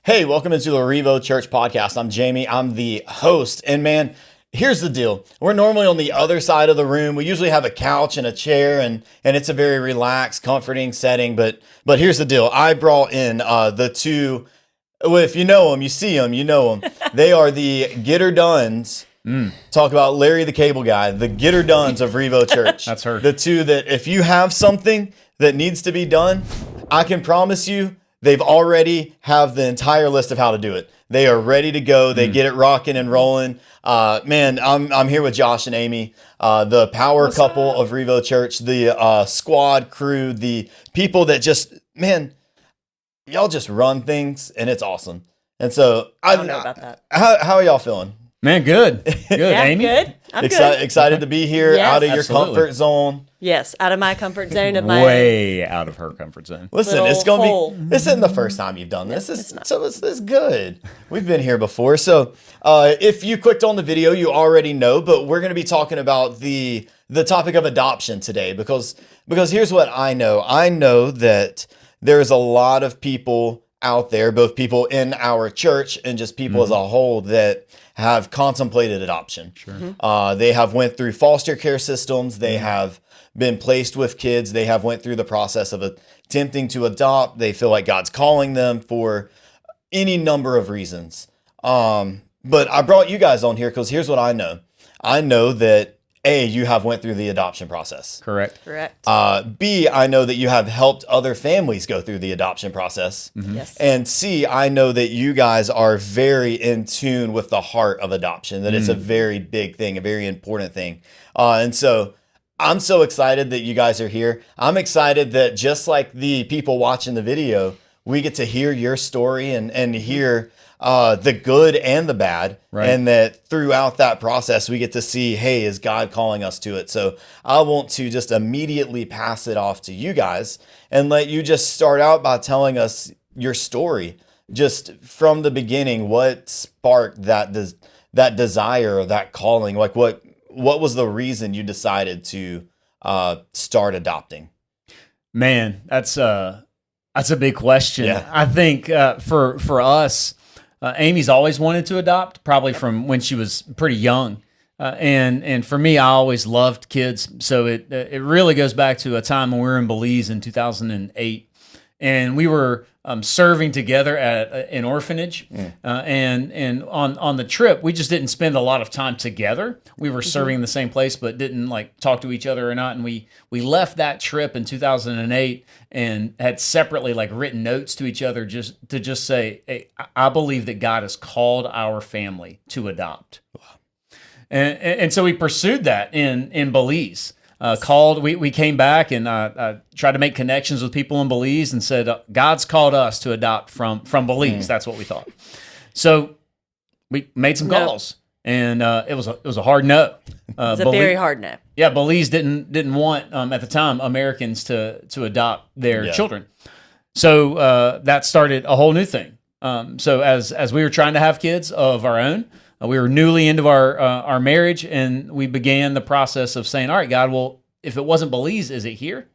Hey, welcome into the REVO Church podcast. I'm Jamie. I'm the host. And man, here's the deal. We're normally on the other side of the room. We usually have a couch and a chair, and it's a very relaxed, comforting setting. But here's the deal. I brought in the two. Well, if you know them, you see them, you know them. They are the Getter Duns. Talk about Larry the Cable Guy, the Getter Duns of REVO Church. That's her. The two that if you have something that needs to be done, I can promise you, they've already have the entire list of how to do it. They are ready to go. They get it rocking and rolling. Man, I'm here with Josh and Amy, the power couple of REVO Church, the squad crew, the people that just, man, y'all just run things, and it's awesome. And so I don't know about that. How are y'all feeling? Man, good. Good, Yeah, Amy? good. I'm good. Excited to be here, Yes. out of your Absolutely. comfort zone. Yes, out of my comfort zone of my Way out of her comfort zone. Listen, Little it's gonna hole. be. This isn't the first time you've done this. it's not. So it's good. We've been here before. So if you clicked on the video, you already know. But we're gonna be talking about the topic of adoption today because here's what I know. I know that there's a lot of people out there, both people in our church and just people as a whole, that have contemplated adoption. Sure. They have went through foster care systems. They have been placed with kids. They have went through the process of attempting to adopt. They feel like God's calling them for any number of reasons. But I brought you guys on here because here's what I know. I know that A, you have went through the adoption process. Correct. correct. B, I know that you have helped other families go through the adoption process. Yes. And C, I know that you guys are very in tune with the heart of adoption, that it's a very big thing, a very important thing. And so I'm so excited that you guys are here. I'm excited that just like the people watching the video, we get to hear your story and hear the good and the bad. Right. And that throughout that process, we get to see, hey, is God calling us to it? So I want to just immediately pass it off to you guys and let you just start out by telling us your story. Just from the beginning, what sparked that desire or that calling? Like what was the reason you decided to start adopting? Man, that's a big question. Yeah. I think for us, Amy's always wanted to adopt, probably from when she was pretty young. And for me, I always loved kids. So it really goes back to a time when we were in Belize in 2008. And we were serving together at an orphanage. And on the trip, we just didn't spend a lot of time together. We were serving in the same place, but didn't like talk to each other or not. And we left that trip in 2008 and had separately like written notes to each other just to say, hey, I believe that God has called our family to adopt. And so we pursued that in Belize. We came back and tried to make connections with people in Belize and said, God's called us to adopt from Belize. That's what we thought. So we made some calls, and it was a hard no. It's a very hard no. Yeah, Belize didn't want at the time Americans to adopt their children. So that started a whole new thing. So as we were trying to have kids of our own, we were newly into our marriage, and we began the process of saying, all right, God, well, if it wasn't Belize, is it here?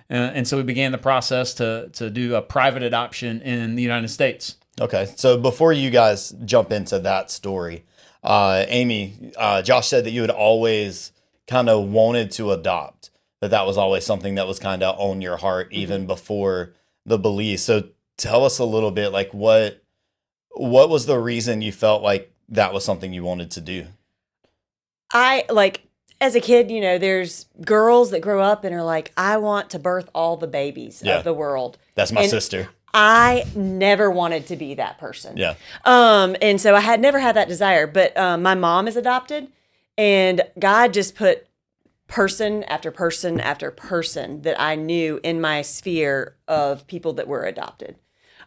And so we began the process to do a private adoption in the United States. Okay, so before you guys jump into that story, Amy, Josh said that you had always kind of wanted to adopt, that was always something that was kind of on your heart even before the Belize. So tell us a little bit, like what was the reason you felt like that was something you wanted to do? As a kid, there's girls that grow up and are like, I want to birth all the babies of the world. That's my And sister. I never wanted to be that person. Yeah. And so I had never had that desire, but my mom is adopted, and God just put person after person after person that I knew in my sphere of people that were adopted.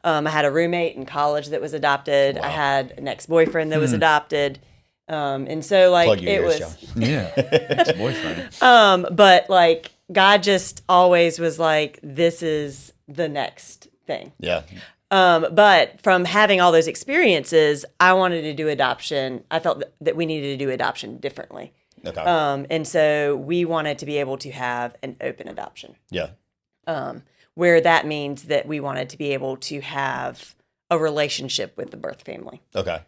I had a roommate in college that was adopted. Wow. I had an ex-boyfriend that was adopted. And so like Plug your it ears, was, Josh. Yeah, ex-boyfriend. but like God just always was like, this is the next thing. Yeah. But from having all those experiences, I wanted to do adoption. I felt that we needed to do adoption differently. Okay. And so we wanted to be able to have an open adoption. Yeah. Where that means that we wanted to be able to have a relationship with the birth family. Okay,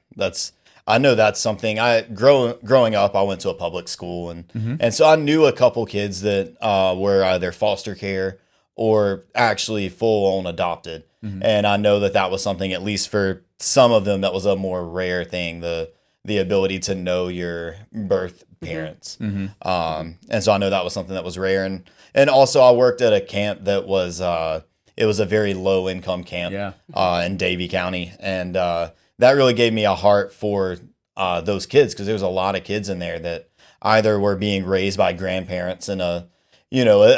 I know that's something. Growing up, I went to a public school, and so I knew a couple kids that were either foster care or actually full on adopted, and I know that was something, at least for some of them, that was a more rare thing. The ability to know your birth parents, and so I know that was something that was rare, and also I worked at a camp that was it was a very low income camp in Davie County, and that really gave me a heart for those kids, because there was a lot of kids in there that either were being raised by grandparents in a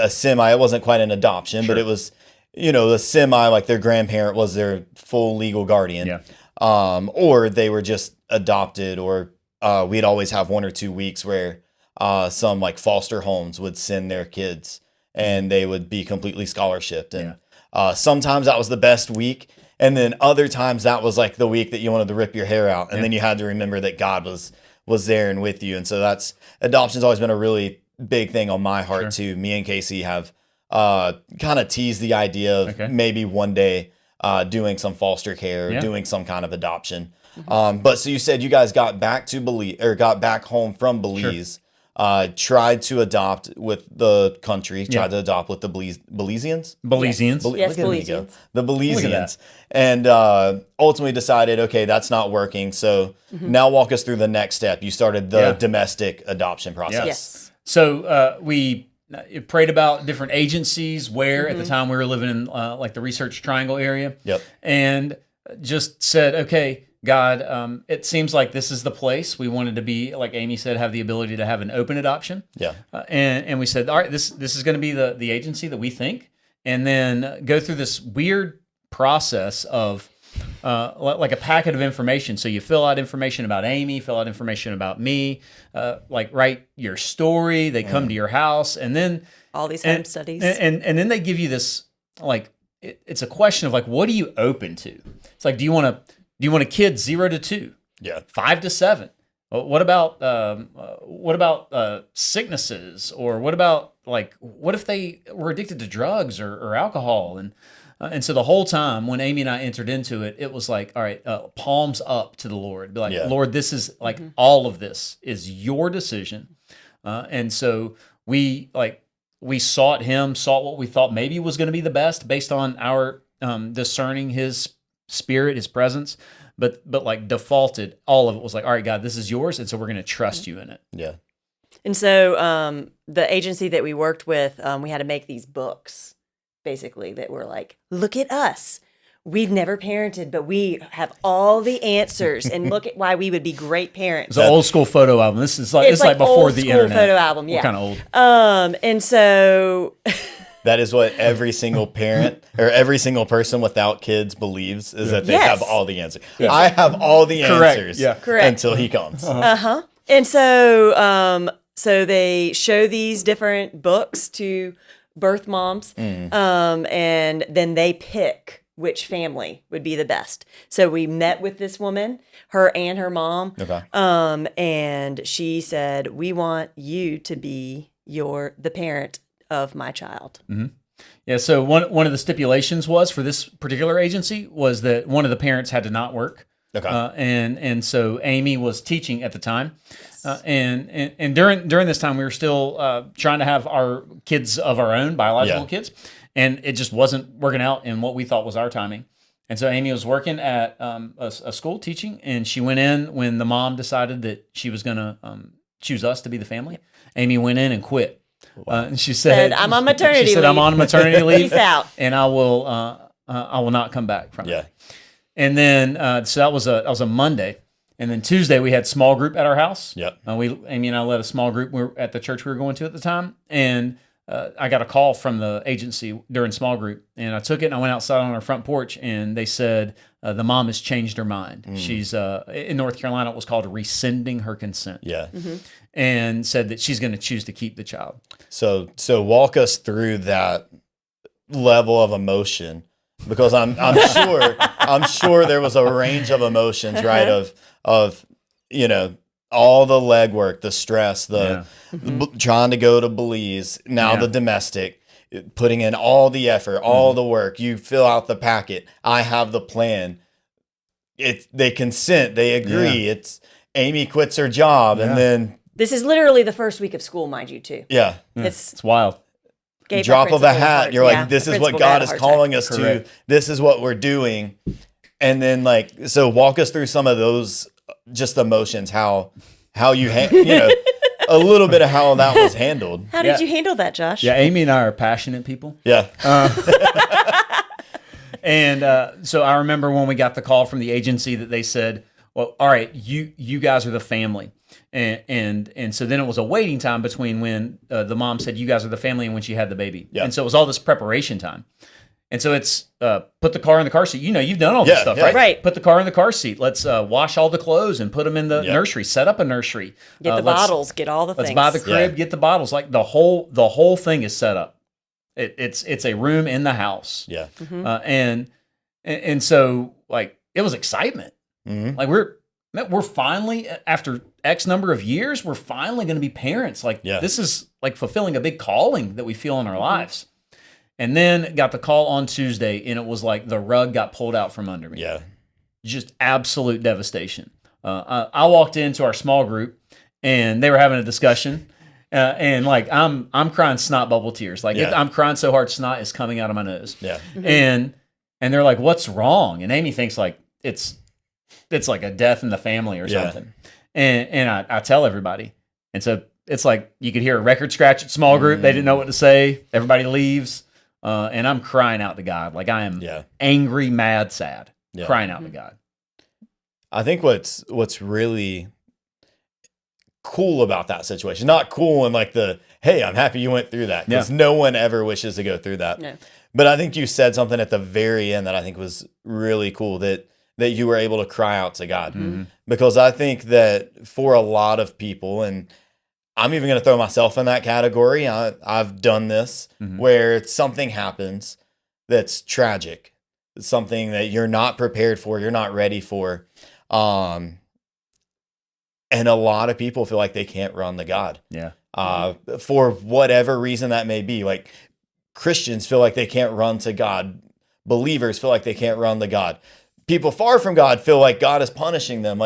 semi. It wasn't quite an adoption, but it was, a semi, like their grandparent was their full legal guardian, or they were just adopted, or we'd always have 1 or 2 weeks where some like foster homes would send their kids, and they would be completely scholarshiped, and sometimes that was the best week. And then other times that was like the week that you wanted to rip your hair out. And then you had to remember that God was there and with you. And so adoption's always been a really big thing on my heart too. Me and Casey have kind of teased the idea of maybe one day doing some foster care, or doing some kind of adoption. But so you said you guys got back home from Belize. Tried to adopt with the country, tried to adopt with the Belizeans. Yes, Belizeans. The Belizeans. And ultimately decided, okay, that's not working. So now walk us through the next step. You started the domestic adoption process. Yes. So we prayed about different agencies where at the time we were living in like the Research Triangle area. Yep. And just said, okay, God, it seems like this is the place. We wanted to be, like Amy said, have the ability to have an open adoption. Yeah. And we said, all right, this is going to be the agency that we think, and then go through this weird process of like a packet of information. So you fill out information about Amy, fill out information about me, like write your story. They come to your house, and then all these home studies, and then they give you this like it's a question of like, what are you open to? It's like, do you want a kid 0 to 2? Yeah. 5 to 7? What about sicknesses, or what about what if they were addicted to drugs or alcohol? And so the whole time when Amy and I entered into it, it was like, all right, palms up to the Lord. Be like, Lord, this is like all of this is your decision. And so we sought Him, sought what we thought maybe was going to be the best based on our discerning His Spirit, His presence. But like defaulted, all of it was like, all right, God, this is yours, and so we're going to trust you in it. Yeah. And so the agency that we worked with, we had to make these books, basically, that were like, look at us. We've never parented, but we have all the answers, and look at why we would be great parents. It's an old school photo album. This is it's like before the internet. Photo album, yeah. We're kind of old. And so that is what every single parent or every single person without kids believes, is that they have all the answers. Yeah. I have all the answers until he comes. And so so they show these different books to birth moms, and then they pick which family would be the best. So we met with this woman, her and her mom, and she said, we want you to be the parent of my child. Mm-hmm. Yeah, so one of the stipulations was for this particular agency was that one of the parents had to not work. Okay. And so Amy was teaching at the time. Yes. And during this time we were still trying to have our kids of our own, biological kids, and it just wasn't working out in what we thought was our timing. And so Amy was working at a school teaching, and she went in when the mom decided that she was going to choose us to be the family. Yep. Amy went in and quit. And she said, I'm on maternity leave. She said, I'm on maternity leave. Peace out. And I will not come back from it. And then, so that was a Monday. And then Tuesday we had small group at our house. Yep. Amy and I led a small group at the church we were going to at the time. And I got a call from the agency during small group, and I took it and I went outside on our front porch, and they said, the mom has changed her mind. She's, in North Carolina, it was called rescinding her consent. Yeah. Mm-hmm. And said that she's going to choose to keep the child. So walk us through that level of emotion, because I'm sure there was a range of emotions, right? Of all the legwork, the stress, trying to go to Belize, now the domestic, putting in all the effort, all the work. You fill out the packet. I have the plan. they consent, they agree. Yeah. It's Amy quits her job, and then This is literally the first week of school, mind you, too. yeah, It's wild. Gave drop my of a principal hat. heart- You're yeah, like, this the is what principal God had a is heart calling attack. us Correct. to. This is what we're doing. And then so walk us through some of those just emotions, how you a little bit of how that was handled. How did you handle that, Josh? Yeah, Amy and I are passionate people. Yeah. And so I remember when we got the call from the agency that they said, well, all right, you guys are the family. And so then it was a waiting time between when the mom said you guys are the family and when she had the baby. Yeah. And so it was all this preparation time. And so it's put the car in the car seat. You've done all this stuff, yeah. right? Right. Put the car in the car seat. Let's wash all the clothes and put them in the nursery. Set up a nursery. Get the bottles, get all the Let's things. buy the crib, get the bottles. Like the whole thing is set up. It's a room in the house. Yeah. And so like it was excitement. Mhm. Like we're finally, after X number of years, we're finally going to be parents. Like this is like fulfilling a big calling that we feel in our lives. And then got the call on Tuesday, and it was like the rug got pulled out from under me. Yeah. Just absolute devastation. I walked into our small group, and they were having a discussion, and like I'm crying snot bubble tears. Like Yeah. I'm crying so hard, snot is coming out of my nose. Yeah. And they're like, "What's wrong?" And Amy thinks like it's like a death in the family or Yeah. something. And I tell everybody, and so it's like you could hear a record scratch at small group. They didn't know what to say. Everybody leaves. And I'm crying out to God. Like I am angry, mad, sad, crying out to God. I think what's really cool about that situation, not cool in like hey, I'm happy you went through that, because no one ever wishes to go through that. No. But I think you said something at the very end that I think was really cool, that you were able to cry out to God. Because I think that for a lot of people, and I'm even going to throw myself in that category. I've done this where something happens that's tragic. It's something that you're not prepared for, you're not ready for. And a lot of people feel like they can't run to God. Yeah. For whatever reason that may be. Like Christians feel like they can't run to God. Believers feel like they can't run to God. People far from God feel like God is punishing them.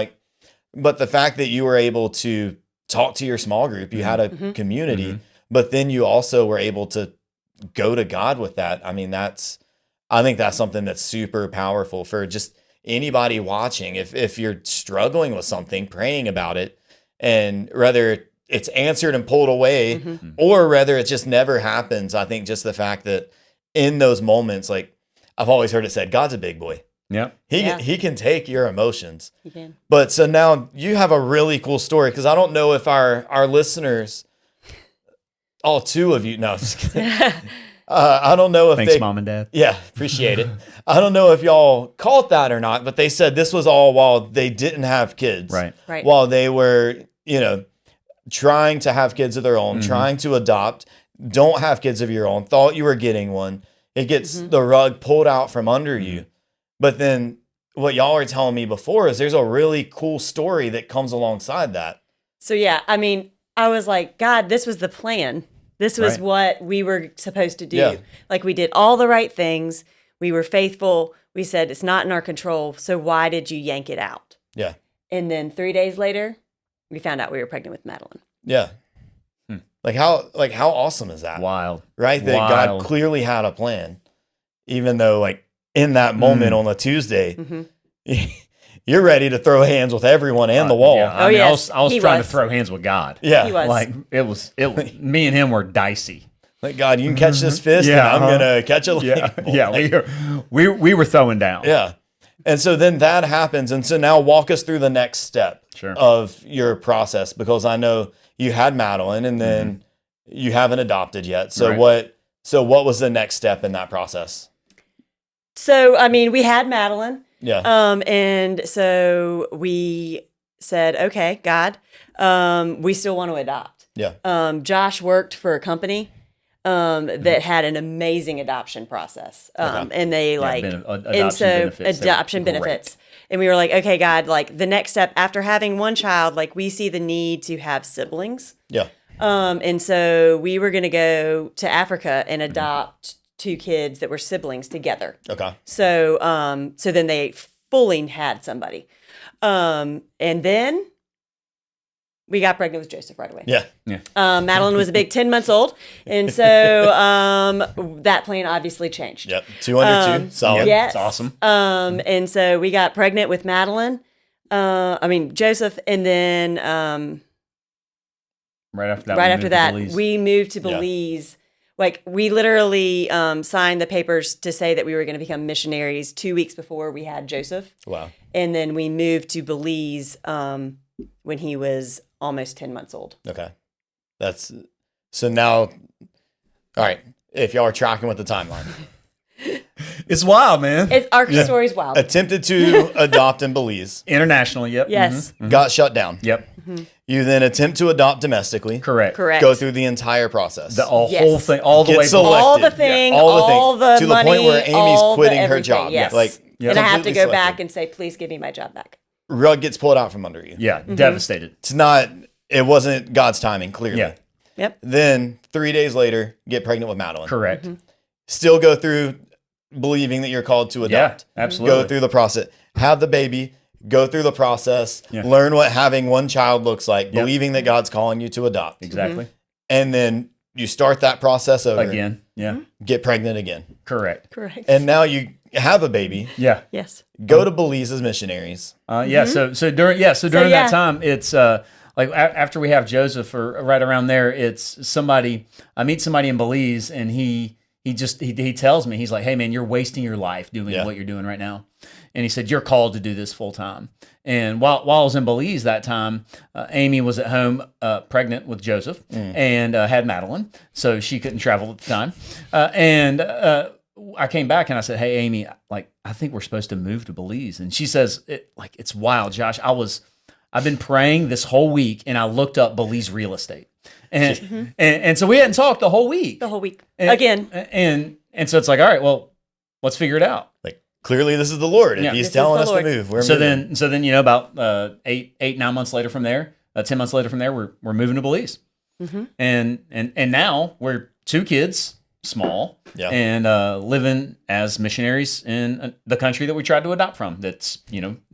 But the fact that you were able to talk to your small group, you had a community, but then you also were able to go to God with that. I mean, I think that's something that's super powerful for just anybody watching. If you're struggling with something, praying about it, and whether it's answered and pulled away, or whether it just never happens, I think just the fact that in those moments, like I've always heard it said, God's a big boy. Yeah. He can take your emotions. He can. But so now you have a really cool story, because I don't know if our listeners, all two of you, no, I'm just kidding. I don't know if Thanks, Mom and Dad. Yeah, appreciate it. I don't know if y'all caught that or not, but they said this was all while they didn't have kids. Right. While they were, trying to have kids of their own, trying to adopt, don't have kids of your own, thought you were getting one. It gets the rug pulled out from under you. But then what y'all were telling me before is there's a really cool story that comes alongside that. So yeah, I mean, I was like, God, this was the plan. This was what we were supposed to do. Yeah. Like we did all the right things. We were faithful. We said it's not in our control. So why did you yank it out? Yeah. And then 3 days later, we found out we were pregnant with Madeline. Yeah. Like how awesome is that? Wild. Right? That God clearly had a plan. Even though like in that moment on a Tuesday, you're ready to throw hands with everyone and the wall. Yeah. I mean, yes. I was He trying was. to throw hands with God. Yeah. He was. Like it was me and him were dicey. Like, God, you can catch this fist, and I'm gonna catch a leg. We were throwing down. Yeah. And so then that happens. And so now walk us through the next step of your process, because I know you had Madeline and then you haven't adopted yet. So what was the next step in that process? So, I mean, we had Madeline. Yeah. And so we said, okay, God, we still want to adopt. Yeah. Josh worked for a company that had an amazing adoption process. And they adoption benefits. And we were like, okay, God, like the next step after having one child, like we see the need to have siblings. Yeah. And so we were going to go to Africa and adopt 2 kids that were siblings together. Okay. So, so then they fully had somebody. And then we got pregnant with Joseph right away. Yeah. Madeline was a big 10 months old. And so that plan obviously changed. Yep. 2 under 2. Solid. Yes. It's awesome. And so we got pregnant with Madeline. Joseph. And then Right after that, right we after moved to that, Belize. we moved to Belize. Like, we literally signed the papers to say that we were going to become missionaries 2 weeks before we had Joseph. Wow. And then we moved to Belize when he was almost 10 months old. Okay. So now, all right. If y'all are tracking with the timeline, It's wild, man. Our story's wild. attempted to adopt in Belize, Internationally, yep. Yes. got shut down. Yep. You then attempt to adopt domestically. Correct. Correct. Go through the entire process. The whole Yes. thing, all the Get way. selected. all the thing, Yeah, all the to money, the point where Amy's all quitting the her everything. job. Yes. Like, and I have to completely go selected. back and say, please give me my job back. Rug gets pulled out from under you. Yeah, devastated. It wasn't God's timing, clearly. Yeah, Yep. Then 3 days later, get pregnant with Madeline. correct. Still go through believing that you're called to Yeah, adopt. absolutely. Go through the process. Have the baby. Go through the process. Yeah. Learn what having one child looks like. Believing that God's calling you to adopt. Exactly. And then you start that process over. Again. Yeah, Get pregnant again. correct. Correct. And now you have a baby. Yeah. yes. Go to Belize as missionaries. Yeah. So during yeah. that time, it's like after we have Joseph or right around there, it's somebody. I meet somebody in Belize, and he tells me, he's like, "Hey man, you're wasting your life doing what you're doing right now." And he said, "You're called to do this full time." And while I was in Belize that time, Amy was at home pregnant with Joseph and had Madeline, so she couldn't travel at the time. I came back and I said, "Hey Amy, like I think we're supposed to move to Belize." And she says, "It's wild, Josh. I've been praying this whole week, and I looked up Belize real estate." And so we hadn't talked the whole week. The whole week. And, Again. And so it's like, all right, well, let's figure it out. Like, clearly this is the Lord. If Yeah. he's This is telling the us Lord. to move, we're So moving. then, about 9 months later from there, 10 months later from there, we're moving to Belize. And now we're 2 kids, small, Yeah. and living as missionaries in the country that we tried to adopt from. That's,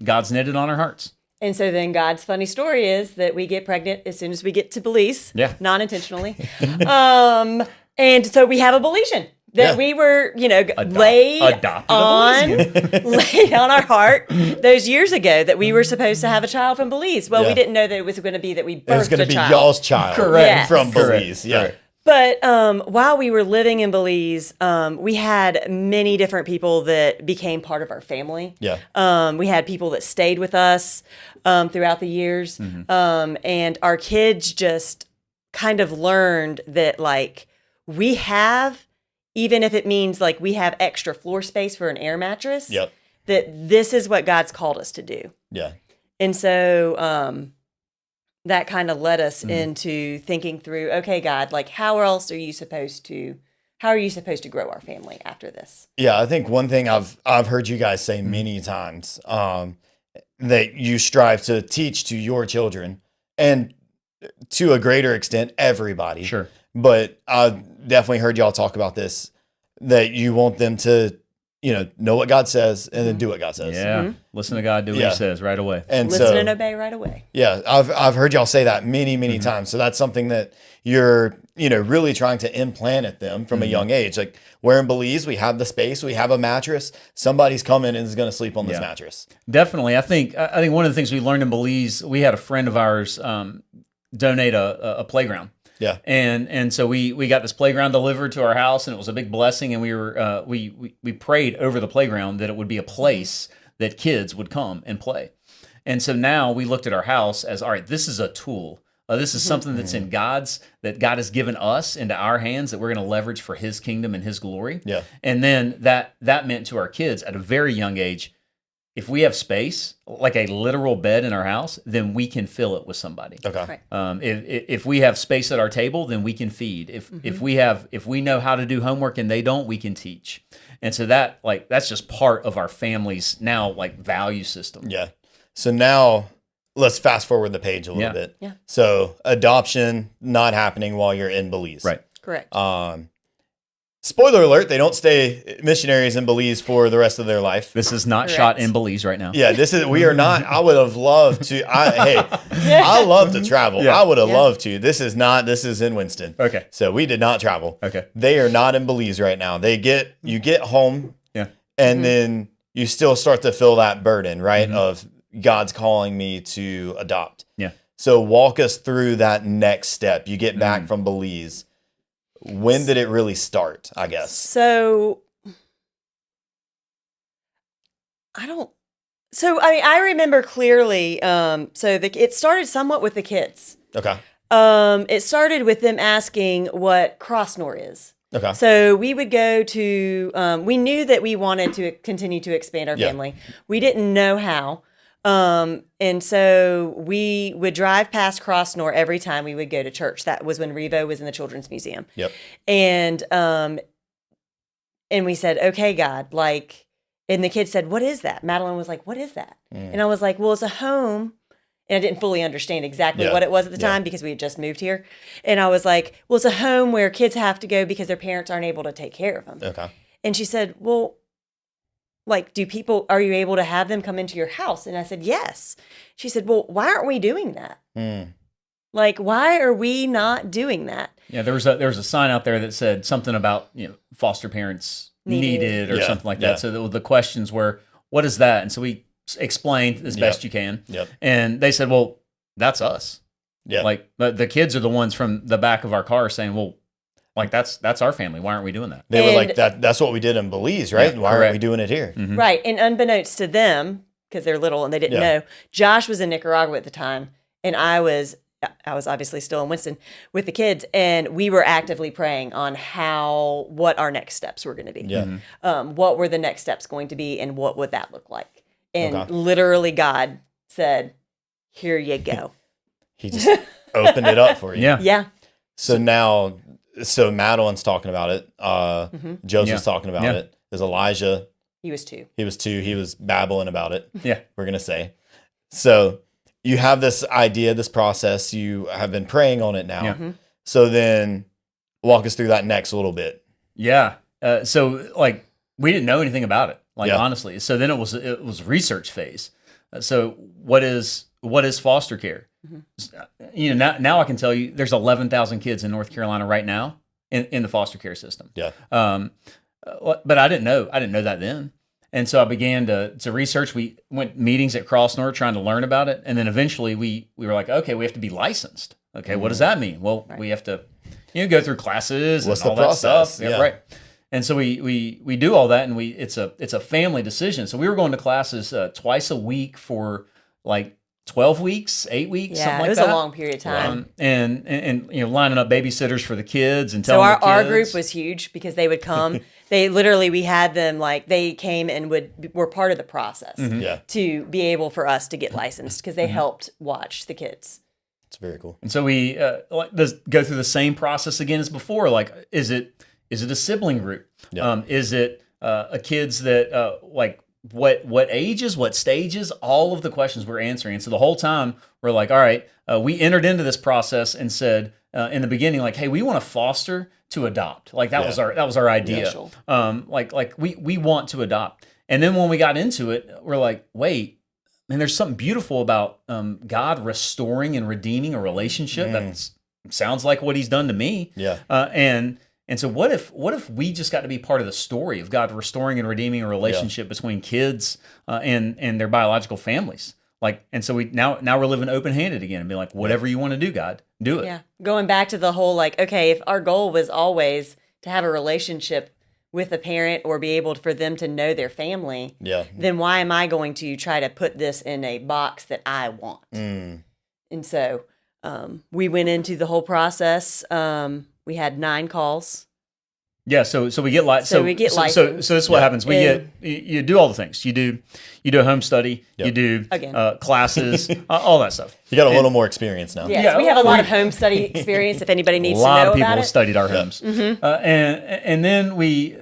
God's knitted on our hearts. And so then God's funny story is that we get pregnant as soon as we get to Belize. Yeah. Non-intentionally. And so we have a Belizean that we were, laid adopted a on, Belizean. laid on our heart those years ago that we were supposed to have a child from Belize. Well, Yeah. we didn't know that it was going to be that we It was birthed going a to be child. y'all's child Correct. from Correct. Belize. Yeah. Correct. But while we were living in Belize, we had many different people that became part of our family. Yeah. We had people that stayed with us throughout the years. And our kids just kind of learned that, like, we have, even if it means like we have extra floor space for an air mattress, Yep. that this is what God's called us to do. Yeah. And so that kind of led us into thinking through, okay, God, like how are you supposed to grow our family after this? Yeah, I think one thing I've heard you guys say many times that you strive to teach to your children, and to a greater extent everybody. Sure. But I've definitely heard y'all talk about this, that you want them to, know what God says and then do what God says. Yeah. Listen to God, do what Yeah. he says right away. And Listen so, and obey right away. yeah, I've heard y'all say that many times. So that's something that you're, really trying to implant at them from a young age. Like, we're in Belize, we have the space, we have a mattress. Somebody's coming and is going to sleep on this Yeah. mattress. Definitely. I think one of the things we learned in Belize, we had a friend of ours donate a playground. Yeah. And so we got this playground delivered to our house, and it was a big blessing. And we were we prayed over the playground that it would be a place that kids would come and play. And so now we looked at our house as, all right, this is a tool. This is something that's that God has given us into our hands that we're going to leverage for His kingdom and His glory. Yeah. And then that meant to our kids at a very young age, if we have space, like a literal bed in our house, then we can fill it with somebody. Okay. Right. If we have space at our table, then we can feed. If we know how to do homework and they don't, we can teach. And so that's just part of our family's now value system. Yeah. So now let's fast forward the page a little bit. Yeah. So adoption not happening while you're in Belize. Right. Correct. Spoiler alert, they don't stay missionaries in Belize for the rest of their life. This is not Correct. shot in Belize right now. Yeah, we are not. I would have loved to. I love to travel. Yeah. I would have loved to. This is in Winston. Okay. So we did not travel. Okay. They are not in Belize right now. You get home, Yeah. and then you still start to feel that burden, right? Of God's calling me to adopt. Yeah. So walk us through that next step. You get back from Belize. When did it really start, I guess? So I remember clearly, it started somewhat with the kids. Okay. It started with them asking what Crossnor is. Okay. So we would go to, we knew that we wanted to continue to expand our family. We didn't know how. And so we would drive past Crossnor every time we would go to church. That was when REVO was in the Children's Museum. Yep. And we said, okay, God, like, and the kids said, what is that? Madeline was like, what is that? And I was like, well, it's a home. And I didn't fully understand exactly what it was at the time because we had just moved here. And I was like, well, it's a home where kids have to go because their parents aren't able to take care of them. Okay. And she said, well, like, are you able to have them come into your house? And I said, yes. She said, well, why aren't we doing that? Like, why are we not doing that? Yeah, there was a sign out there that said something about, foster parents needed or something like that. So the questions were, what is that? And so we explained as best you can. Yep. And they said, well, that's us. Yeah. Like the kids are the ones from the back of our car saying, well, like that's our family. Why aren't we doing that? They were like, that's what we did in Belize, right? Yeah, Why aren't we doing it here? Right. And unbeknownst to them, because they're little and they didn't know, Josh was in Nicaragua at the time. And I was obviously still in Winston with the kids. And we were actively praying on what our next steps were going to be. Yeah. What were the next steps going to be and what would that look like? And literally God said, here you go. He just opened it up for you. Yeah. Yeah. So Madeline's talking about it. Joseph's talking about it. There's Elijah. He was 2. He was 2. He was babbling about it. Yeah. We're going to say. So you have this idea, this process. You have been praying on it now. Yeah. So then walk us through that next a little bit. Yeah. So like we didn't know anything about it, like Yeah. honestly. So then it was research phase. So what is foster care? Now I can tell you there's 11,000 kids in North Carolina right now in the foster care system. Yeah. But I didn't know that then. And so I began to research. We went meetings at Crossnor trying to learn about it. And then eventually we were like, okay, we have to be licensed. Okay. What does that mean? Well, we have to, go through classes What's and all the that process? stuff. Yeah. Right. And so we do all that, and it's a family decision. So we were going to classes twice a week for like 12 weeks, 8 weeks, something like that. It was a long period of time. And lining up babysitters for the kids and So telling the kids. our group was huge because they would come. We had them they came and were part of the process to be able for us to get licensed because they helped watch the kids. It's very cool. And so we go through the same process again as before. Like, is it a sibling group? Yeah. Is it a kids that what ages, what stages? All of the questions we're answering. And so the whole time we're like, all right, we entered into this process and said in the beginning, like, hey, we want to foster to adopt. Like that was our idea. We want to adopt. And then when we got into it, we're like, wait, man, there's something beautiful about God restoring and redeeming a relationship. That sounds like what He's done to me. Yeah. And so what if we just got to be part of the story of God restoring and redeeming a relationship between kids and their biological families? Like, and so now we're living open-handed again and be like, whatever you want to do, God, do it. Yeah. Going back to the whole, like, okay, if our goal was always to have a relationship with a parent or be able for them to know their family, then why am I going to try to put this in a box that I want? And so we went into the whole process. We had 9 calls. Yeah, so we get licensed. So this is what happens. You do all the things. You do a home study. You do classes, all that stuff. You got a little more experience now. Yes, we have a lot of home study experience. If anybody needs to know about it, a lot of people have studied our homes. And then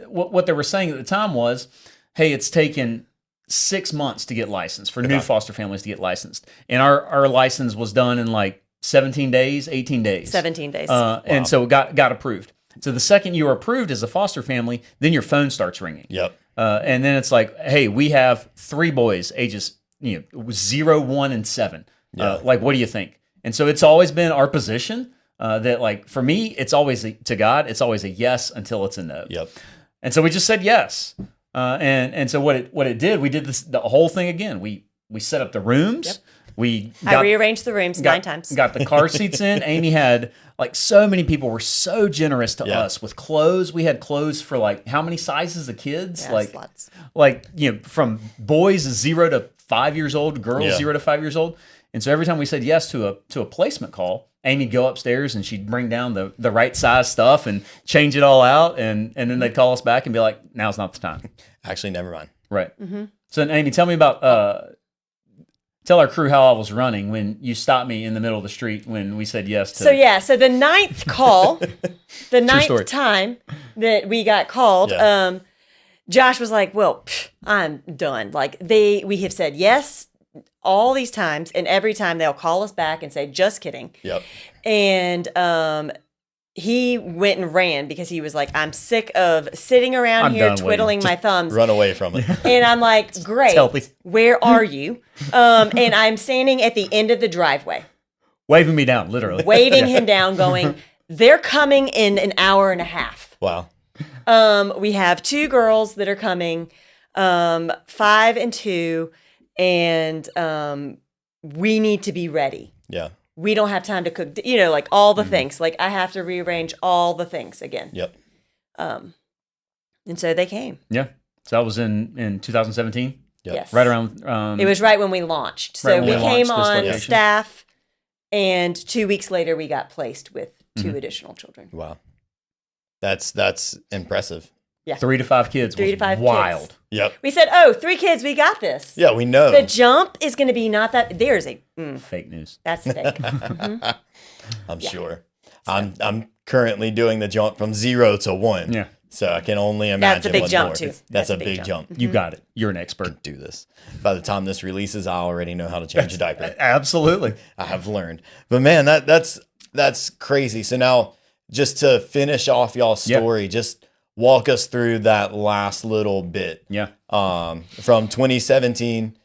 what they were saying at the time was, hey, it's taken 6 months to get licensed for new foster families to get licensed, and our license was done in like 17 days, 18 days. 17 days. And so it got approved. So the second you are approved as a foster family, then your phone starts ringing. Yep. And then it's like, hey, we have 3 boys, ages 0, 1, and 7. Like, what do you think? And so it's always been our position that, like, for me, it's always to God, it's always a yes until it's a no. Yep. And so we just said yes. And so what it did, we did the whole thing again. We set up the rooms. Yep. I rearranged the rooms 9 times. Got the car seats in. Amy had, like, so many people were so generous to us with clothes. We had clothes for, like, how many sizes of kids? Yeah, like, lots. like, from boys 0 to 5 years old, girls 0 to 5 years old. And so every time we said yes to a placement call, Amy'd go upstairs and she'd bring down the right size stuff and change it all out. And then they'd call us back and be like, now's not the time. Actually, never mind. Right. So, Amy, tell me about, tell our crew how I was running when you stopped me in the middle of the street when we said yes to. So the 9th call, the 9th time that we got called, Josh was like, well, I'm done. Like, we have said yes all these times, and every time they'll call us back and say, just kidding. Yep. And he went and ran because he was like, I'm sick of sitting around here twiddling my thumbs. Run away from it. And I'm like, great, where are you? And I'm standing at the end of the driveway. Waving me down, literally. Waving him down, going, they're coming in an hour and a half. Wow. We have 2 girls that are coming, 5 and 2, and we need to be ready. Yeah. We don't have time to cook, like all the things. Like, I have to rearrange all the things again. Yep. And so they came. Yeah. So that was in 2017? Yep. Yes. Right around... it was right when we launched. So we came on staff, and 2 weeks later we got placed with 2 additional children. Wow. That's impressive. Yeah. 3 to 5 kids. 3 to 5 wild. kids. Yep. We said, 3 kids, we got this. Yeah, we know. The jump is going to be not that. There's a fake news. That's fake. I'm sure. I'm currently doing the jump from 0 to 1. Yeah. So I can only imagine. That's a big what's jump more. too. That's a big jump. You got it. You're an expert. Do this. By the time this releases, I already know how to change a diaper. Absolutely. I have learned. But man, that's crazy. So now, just to finish off y'all's story, just walk us through that last little bit. Yeah. From 2017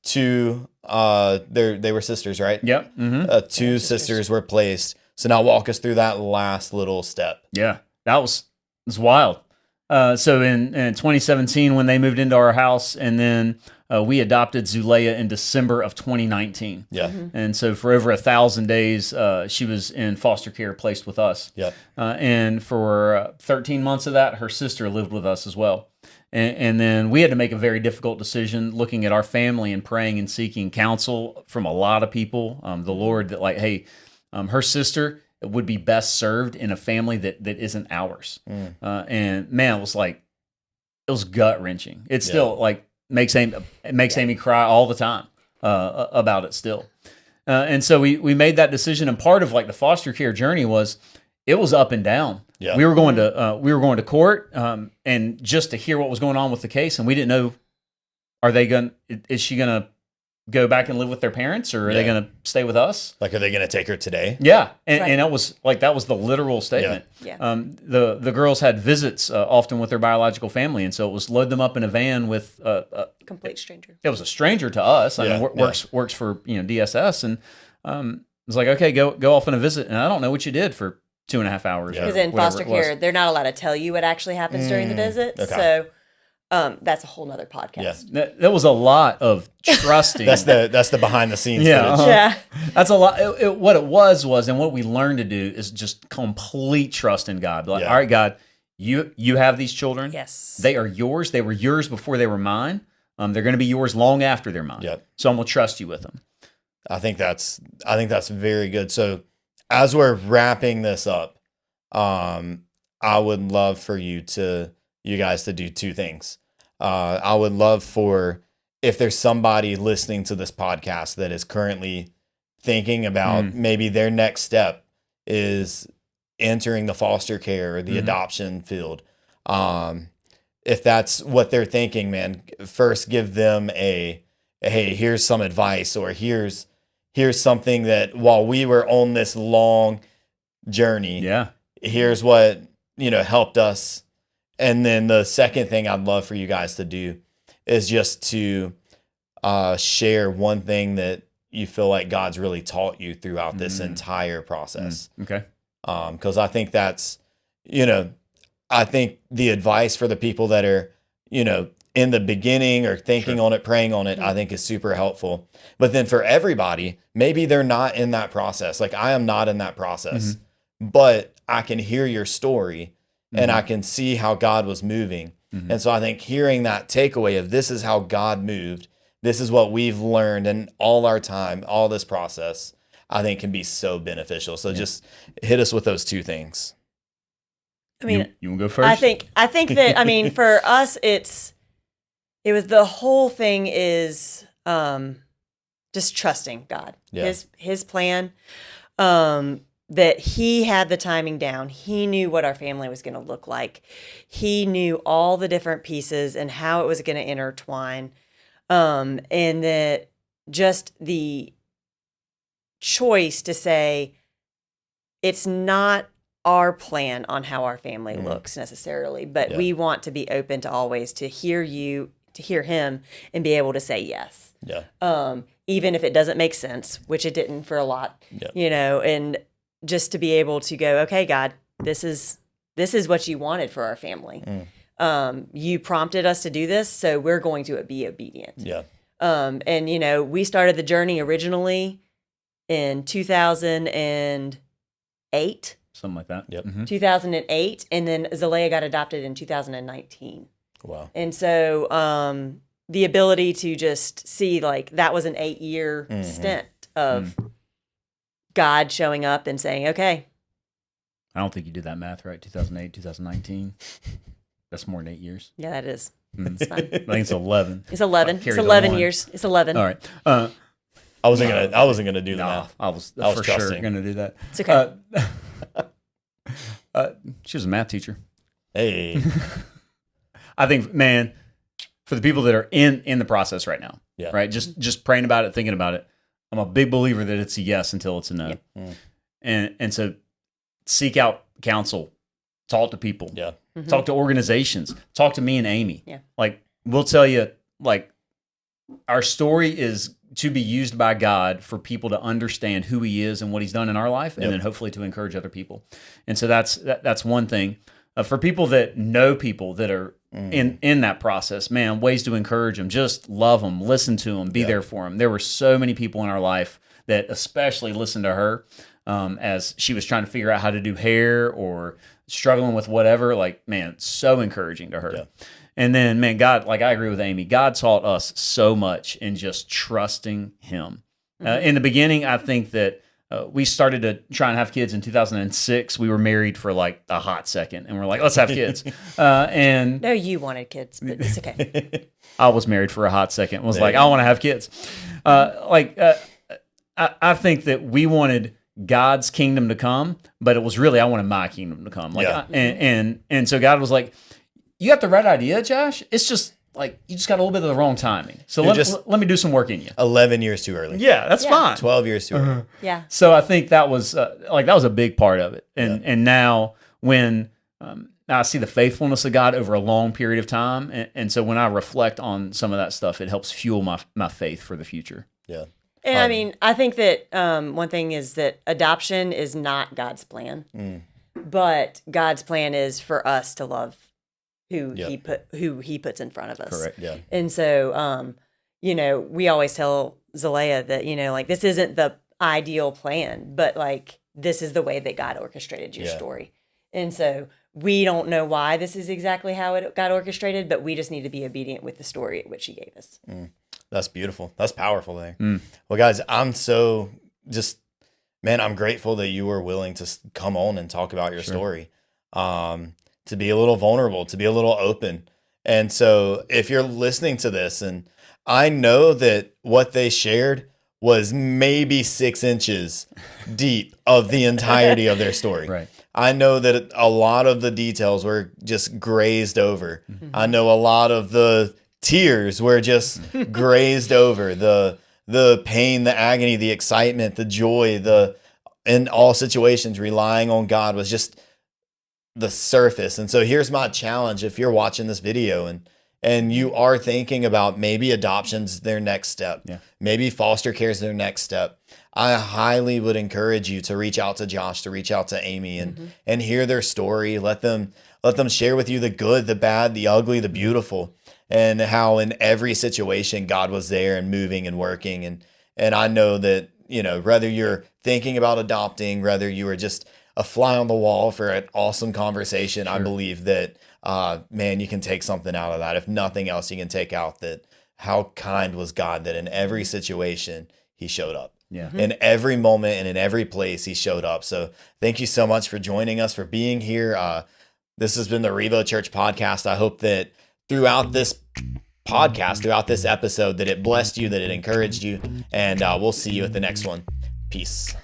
to they were sisters, right? Yep. Mm-hmm. 2 sisters were placed. So now walk us through that last little step. Yeah. That was wild. So in 2017, when they moved into our house, and then we adopted Zulea in December of 2019. Yeah. And so for over 1,000 days, she was in foster care, placed with us. Yeah. And for 13 months of that, her sister lived with us as well. And then we had to make a very difficult decision, looking at our family and praying and seeking counsel from a lot of people. The Lord, that like, hey, her sister would be best served in a family that isn't ours. And man, it was gut wrenching. It's still like makes Amy cry all the time about it still. And so we made that decision. And part of like the foster care journey was, it was up and down. Yeah. We were going to court, and just to hear what was going on with the case, and we didn't know, is she gonna go back and live with their parents, or are they gonna stay with us? Like, are they gonna take her today? Yeah, and that was the literal statement. Yeah. The girls had visits often with their biological family, and so it was load them up in a van with Complete stranger. It was a stranger to us. I mean, works for DSS, and it was like, okay, go off on a visit, and I don't know what you did for 2.5 hours. Because in foster care, they're not allowed to tell you what actually happens during the visit. Okay. So that's a whole nother podcast. Yeah. That was a lot of trusting. that's the behind the scenes. Yeah. Footage. Yeah. That's a lot. What it was, and what we learned to do is just complete trust in God. Like, all right, God, you have these children. Yes. They are yours. They were yours before they were mine. They're going to be yours long after they're mine. Yep. So I'm going to trust you with them. I think that's very good. So as we're wrapping this up, I would love for you guys to do 2 things. I would love for, if there's somebody listening to this podcast that is currently thinking about maybe their next step is entering the foster care or the adoption field. If that's what they're thinking, man, first give them hey, here's some advice, or here's something that while we were on this long journey, here's what helped us. And then the second thing I'd love for you guys to do is just to share one thing that you feel like God's really taught you throughout this entire process. Okay. Because I think that's, I think the advice for the people that are, in the beginning or thinking on it, praying on it, I think is super helpful. But then for everybody, maybe they're not in that process. Like I am not in that process, but I can hear your story and I can see how God was moving. And so I think hearing that takeaway of this is how God moved, this is what we've learned in all our time, all this process, I think can be so beneficial. So just hit us with those two things. I mean, you want to go first? I think that, for us, it was the whole thing is just trusting God, his plan, that he had the timing down. He knew what our family was going to look like. He knew all the different pieces and how it was going to intertwine. And that just the choice to say, it's not our plan on how our family looks necessarily, but we want to be open to always to hear you, to hear him, and be able to say yes. Yeah. Even if it doesn't make sense, which it didn't for a lot, and just to be able to go, okay, God, this is what you wanted for our family. You prompted us to do this, so we're going to be obedient. Yeah. And we started the journey originally in 2008. Something like that. Yep. 2008, and then Zalea got adopted in 2019. Wow. And so the ability to just see, like, that was an 8-year stint of God showing up and saying, okay. I don't think you did that math right. 2008, 2019. That's more than 8 years. Yeah, that is. It's fine. I think it's 11. It's 11. It's 11 years. It's 11. All right. I wasn't gonna do the math. I was for sure gonna do that. It's okay. She was a math teacher. Hey. I think, man, for the people that are in the process right now, right, just praying about it, thinking about it, I'm a big believer that it's a yes until it's a no. Yeah. And so seek out counsel, talk to people, talk to organizations, talk to me and Amy. Yeah. Like, we'll tell you, like, our story is to be used by God for people to understand who he is and what he's done in our life, and then hopefully to encourage other people. And so that's one thing. For people that know people that are in that process, man, ways to encourage them, just love them, listen to them, be there for them. There were so many people in our life that especially listened to her as she was trying to figure out how to do hair or struggling with whatever. Like, man, so encouraging to her. Yeah. And then, man, God, like, I agree with Amy, God taught us so much in just trusting him. In the beginning, I think that we started to try and have kids in 2006. We were married for like a hot second, and we're like, let's have kids. And no, you wanted kids, but it's okay. I was married for a hot second. Was like, I want to have kids. I think that we wanted God's kingdom to come, but it was really, I wanted my kingdom to come. Like, and so God was like, you got the right idea, Josh. It's just like, you just got a little bit of the wrong timing. So let me do some work in you. 11 years too early. Yeah, that's fine. 12 years too early. Yeah. So I think that was that was a big part of it. And now when I see the faithfulness of God over a long period of time, and so when I reflect on some of that stuff, it helps fuel my faith for the future. Yeah. And I mean, I think that one thing is that adoption is not God's plan, but God's plan is for us to love who he puts in front of us. Correct. Yeah. And so, we always tell Zalea that, like, this isn't the ideal plan, but like, this is the way that God orchestrated your story. And so we don't know why this is exactly how it got orchestrated, but we just need to be obedient with the story at which he gave us. That's beautiful. That's powerful there. Well, guys, I'm so I'm grateful that you were willing to come on and talk about your story. To be a little vulnerable, to be a little open. And so if you're listening to this, and I know that what they shared was maybe 6 inches deep of the entirety of their story. Right. I know that a lot of the details were just grazed over. I know a lot of the tears were just grazed over. The pain, the agony, the excitement, the joy, in all situations, relying on God was just the surface. And so here's my challenge: if you're watching this video and you are thinking about maybe adoption's their next step, maybe foster care is their next step, I highly would encourage you to reach out to Josh, to reach out to Amy, and hear their story. Let them share with you the good, the bad, the ugly, the beautiful, and how in every situation God was there and moving and working. And I know that, whether you're thinking about adopting, whether you are just a fly on the wall for an awesome conversation, I believe that, man, you can take something out of that. If nothing else, you can take out that how kind was God, that in every situation he showed up. Yeah. In every moment and in every place he showed up. So thank you so much for joining us, for being here. This has been the REVO Church podcast. I hope that throughout this podcast, throughout this episode, that it blessed you, that it encouraged you, and we'll see you at the next one. Peace.